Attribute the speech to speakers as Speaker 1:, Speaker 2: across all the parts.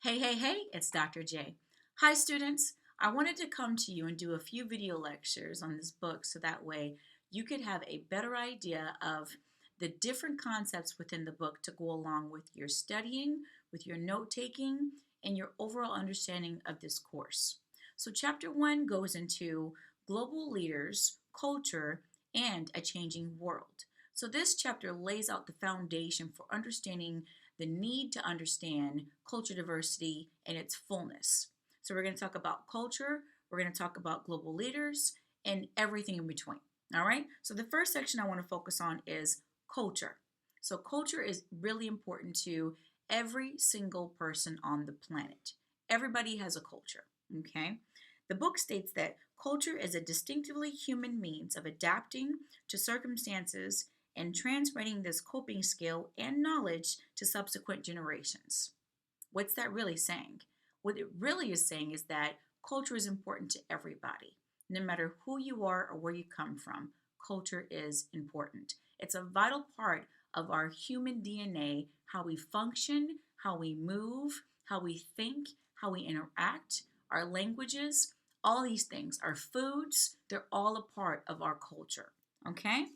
Speaker 1: Hey, it's Dr. J. Hi, students. I wanted to come to you and do a few video lectures on this book so that way you could have a better idea of the different concepts within the book to go along with your studying, with your note taking, and your overall understanding of this course. So, chapter one goes into global leaders, culture, and a changing world. So, this chapter lays out the foundation for understanding the need to understand culture diversity in its fullness. So, we're going to talk about culture, we're going to talk about global leaders, and everything in between. All right. So, the first section I want to focus on is culture. So, culture is really important to every single person on the planet. Everybody has a culture. Okay. The book states that culture is a distinctively human means of adapting to circumstances and transmitting this coping skill and knowledge to subsequent generations. What's that really saying? What it really is saying is that culture is important to everybody. No matter who you are or where you come from, culture is important. It's a vital part of our human DNA, how we function, how we move, how we think, how we interact, our languages, all these things, our foods, they're all a part of our culture. Okay?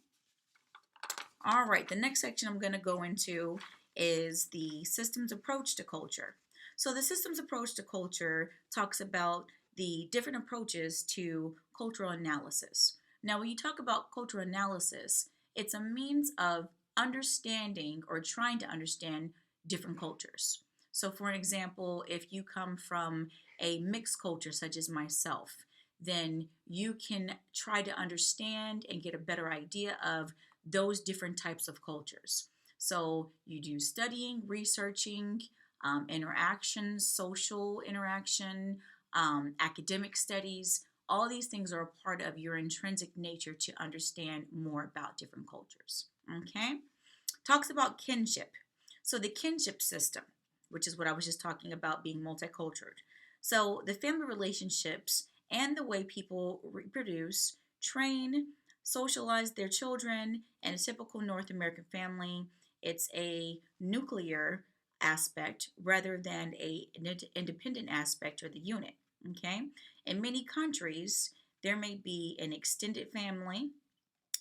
Speaker 1: All right, the next section I'm going to go into is the systems approach to culture. So, the systems approach to culture talks about the different approaches to cultural analysis. Now, when you talk about cultural analysis, it's a means of understanding or trying to understand different cultures. So, for an example, if you come from a mixed culture, such as myself, then you can try to understand and get a better idea of those different types of cultures. So you do studying, researching, interaction, social interaction, academic studies. All these things are a part of your intrinsic nature to understand more about different cultures. Okay? Talks about kinship. So the kinship system, which is what I was just talking about being multicultural. So the family relationships and the way people reproduce, train, socialize their children in a typical North American family. It's a nuclear aspect rather than an independent aspect or the unit. Okay. In many countries, there may be an extended family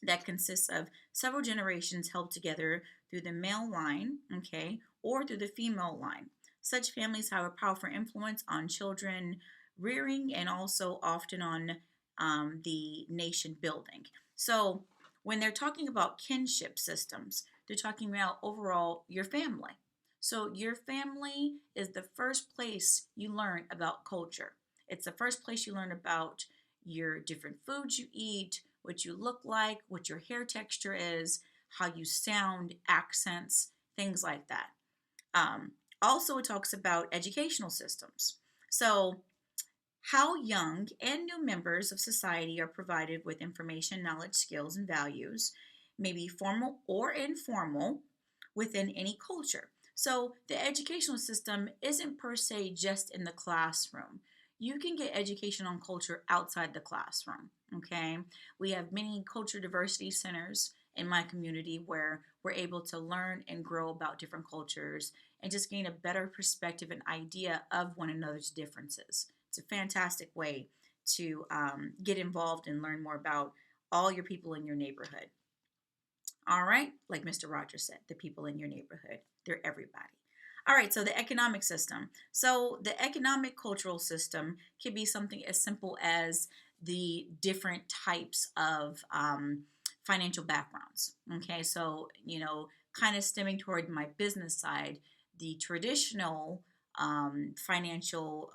Speaker 1: that consists of several generations held together through the male line, okay, or through the female line. Such families have a powerful influence on children rearing and also often on the nation building. So, when they're talking about kinship systems, they're talking about overall your family. So, your family is the first place you learn about culture. It's the first place you learn about your different foods you eat, what you look like, what your hair texture is, how you sound, accents, things like that. Um, Also, it talks about educational systems. So, how young and new members of society are provided with information, knowledge, skills, and values, maybe formal or informal, within any culture. So, the educational system isn't per se just in the classroom. You can get education on culture outside the classroom. Okay, we have many culture diversity centers in my community where we're able to learn and grow about different cultures and just gain a better perspective and idea of one another's differences. It's a fantastic way to get involved and learn more about all your people in your neighborhood. All right, like Mr. Rogers said, the people in your neighborhood, they're everybody. All right, so the economic system. So the economic cultural system can be something as simple as the different types of financial backgrounds. Okay, so, kind of stemming toward my business side, the traditional financial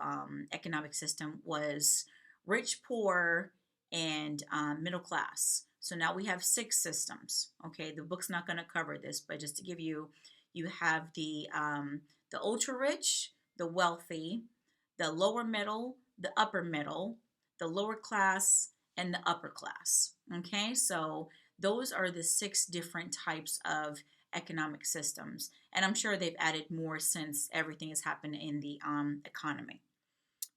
Speaker 1: economic system was rich, poor, and middle class. So now we have six systems. Okay, the book's not going to cover this, but just to give you, you have the ultra rich, the wealthy, the lower middle, the upper middle, the lower class, and the upper class. Okay, so those are the six different types of economic systems, and I'm sure they've added more since everything has happened in the economy.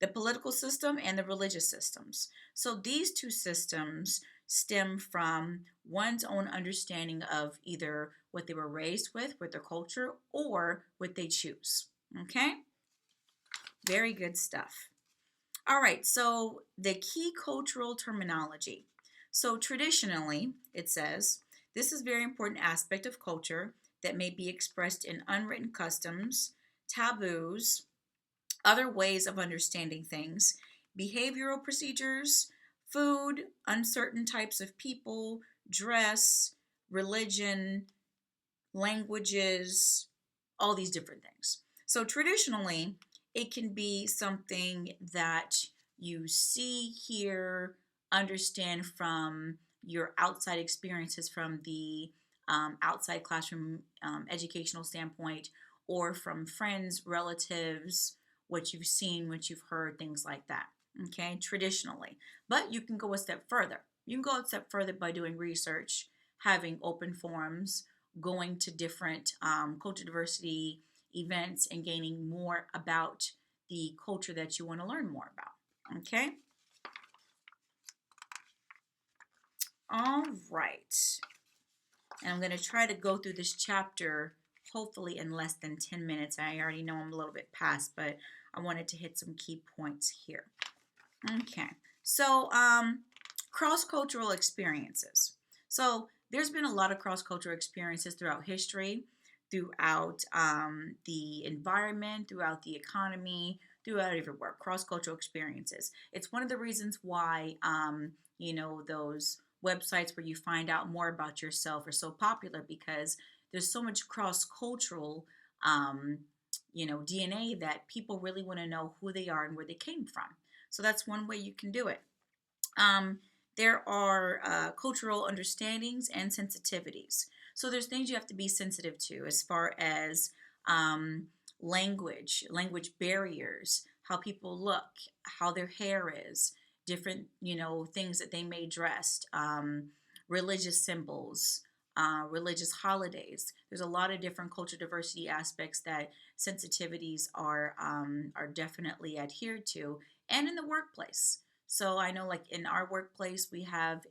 Speaker 1: The political system and the religious systems. So these two systems stem from one's own understanding of either what they were raised with their culture, or what they choose. Okay? Very good stuff. All right, so the key cultural terminology. So traditionally, it says, this is a very important aspect of culture that may be expressed in unwritten customs, taboos, other ways of understanding things, behavioral procedures, food, uncertain types of people, dress, religion, languages, all these different things. So traditionally, it can be something that you see, hear, understand from your outside experiences from the outside classroom educational standpoint, or from friends, relatives, what you've seen, what you've heard, things like that. Okay, traditionally. But you can go a step further. You can go a step further by doing research, having open forums, going to different culture diversity events, and gaining more about the culture that you want to learn more about. Okay? All right. And I'm going to try to go through this chapter hopefully in less than 10 minutes. I already know I'm a little bit past, but I wanted to hit some key points here. Okay. So, cross-cultural experiences. So there's been a lot of cross-cultural experiences throughout history, throughout the environment, throughout the economy, throughout everywhere. Cross-cultural experiences. It's one of the reasons why those websites where you find out more about yourself are so popular, because there's so much cross-cultural DNA that people really want to know who they are and where they came from. So that's one way you can do it. There are cultural understandings and sensitivities. So there's things you have to be sensitive to as far as language barriers, how people look, how their hair is, different, things that they may dress, religious symbols, religious holidays. There's a lot of different culture diversity aspects that sensitivities are definitely adhered to, and in the workplace. So I know, like in our workplace, we have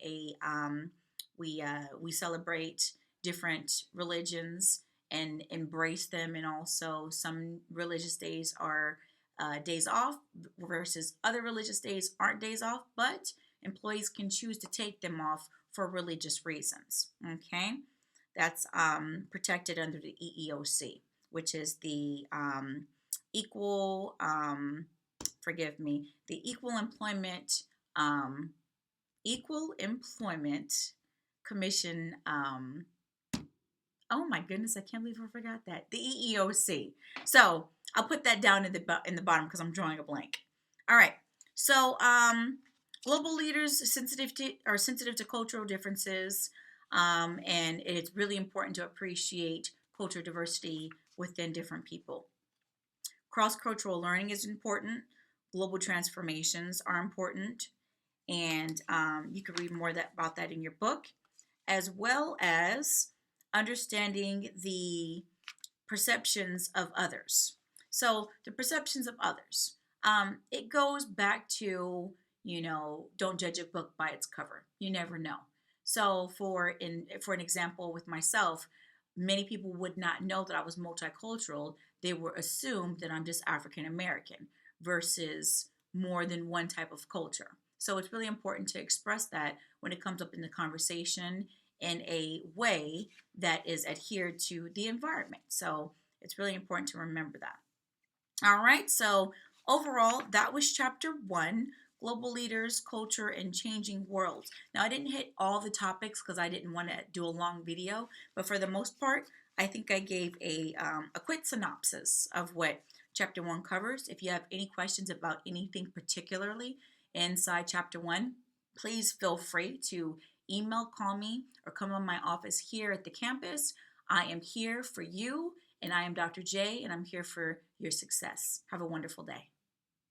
Speaker 1: we celebrate different religions and embrace them, and also some religious days are days off versus other religious days aren't days off, but employees can choose to take them off for religious reasons. Okay, that's protected under the EEOC, which is the equal. The Equal Employment Commission. Oh my goodness, I can't believe I forgot that. The EEOC. So I'll put that down in the bottom because I'm drawing a blank. All right. So global leaders are sensitive to cultural differences, and it's really important to appreciate cultural diversity within different people. Cross-cultural learning is important. Global transformations are important, and you can read more about that in your book, as well as understanding the perceptions of others. So the perceptions of others, it goes back to, don't judge a book by its cover. You never know. So for an example with myself, many people would not know that I was multicultural. They were assumed that I'm just African American versus more than one type of culture. So it's really important to express that when it comes up in the conversation in a way that is adhered to the environment. So it's really important to remember that. All right, so overall, that was chapter 1, Global Leaders, Culture, and Changing Worlds. Now, I didn't hit all the topics because I didn't want to do a long video, but for the most part, I think I gave a quick synopsis of what chapter 1 covers. If you have any questions about anything particularly inside chapter 1, please feel free to email, call me, or come on my office here at the campus. I am here for you, and I am Dr. J, and I'm here for your success. Have a wonderful day.